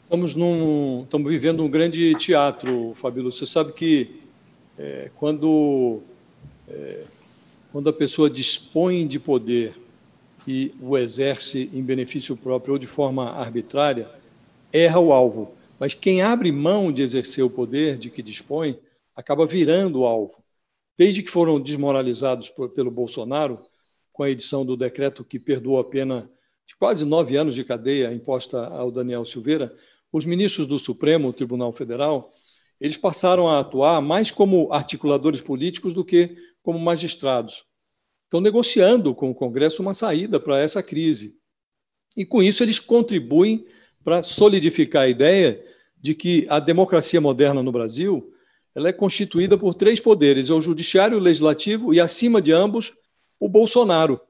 Estamos vivendo um grande teatro, Fabíola. Você sabe que quando a pessoa dispõe de poder e o exerce em benefício próprio ou de forma arbitrária, erra o alvo. Mas quem abre mão de exercer o poder de que dispõe acaba virando o alvo. Desde que foram desmoralizados pelo Bolsonaro, com a edição do decreto que perdoou a pena de quase 9 anos de cadeia imposta ao Daniel Silveira, os ministros do Supremo Tribunal Federal, eles passaram a atuar mais como articuladores políticos do que como magistrados. Estão negociando com o Congresso uma saída para essa crise. E, com isso, eles contribuem para solidificar a ideia de que a democracia moderna no Brasil ela é constituída por 3 poderes, o judiciário, o legislativo e, acima de ambos, o Bolsonaro.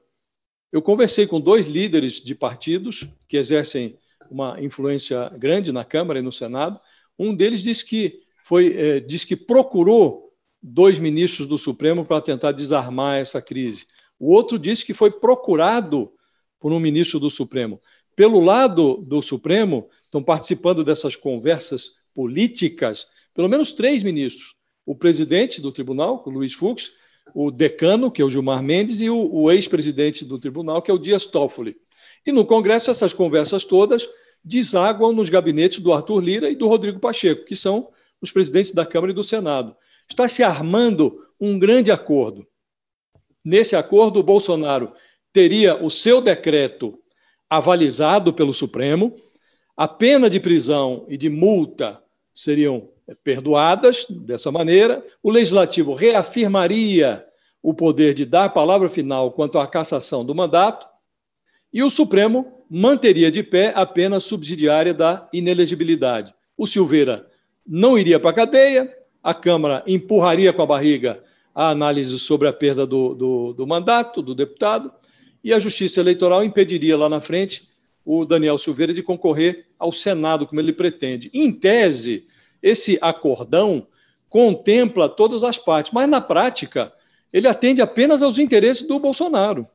Eu conversei com 2 líderes de partidos que exercem uma influência grande na Câmara e no Senado. Um deles disse que procurou 2 ministros do Supremo para tentar desarmar essa crise. O outro disse que foi procurado por um ministro do Supremo. Pelo lado do Supremo, estão participando dessas conversas políticas pelo menos 3 ministros. O presidente do tribunal, o Luiz Fux, o decano, que é o Gilmar Mendes, e o ex-presidente do tribunal, que é o Dias Toffoli. E no Congresso, essas conversas todas desaguam nos gabinetes do Arthur Lira e do Rodrigo Pacheco, que são os presidentes da Câmara e do Senado. Está se armando um grande acordo. Nesse acordo, o Bolsonaro teria o seu decreto avalizado pelo Supremo, a pena de prisão e de multa seriam perdoadas dessa maneira, o Legislativo reafirmaria o poder de dar a palavra final quanto à cassação do mandato e o Supremo manteria de pé a pena subsidiária da inelegibilidade. O Silveira não iria para a cadeia, a Câmara empurraria com a barriga a análise sobre a perda do mandato do deputado e a Justiça Eleitoral impediria lá na frente o Daniel Silveira de concorrer ao Senado, como ele pretende. Em tese, esse acordão contempla todas as partes, mas, na prática, ele atende apenas aos interesses do Bolsonaro.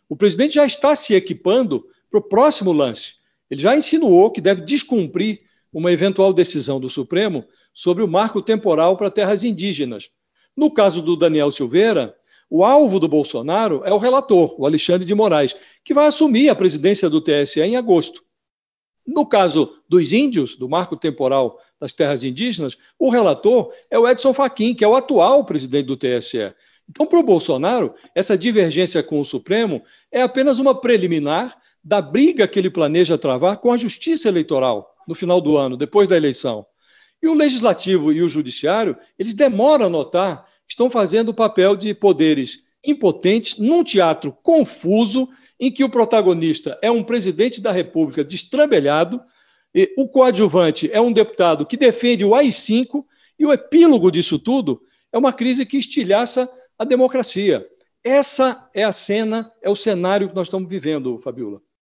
O presidente já está se equipando para o próximo lance. Ele já insinuou que deve descumprir uma eventual decisão do Supremo sobre o marco temporal para terras indígenas. No caso do Daniel Silveira, o alvo do Bolsonaro é o relator, o Alexandre de Moraes, que vai assumir a presidência do TSE em agosto. No caso dos índios, do marco temporal das terras indígenas, o relator é o Edson Fachin, que é o atual presidente do TSE. Então, para o Bolsonaro, essa divergência com o Supremo é apenas uma preliminar da briga que ele planeja travar com a Justiça Eleitoral no final do ano, depois da eleição. E o Legislativo e o Judiciário, eles demoram a notar que estão fazendo o papel de poderes impotentes num teatro confuso em que o protagonista é um presidente da República destrambelhado, e o coadjuvante é um deputado que defende o AI-5 e o epílogo disso tudo é uma crise que estilhaça a democracia. Essa é a cena, é o cenário que nós estamos vivendo, Fabíola.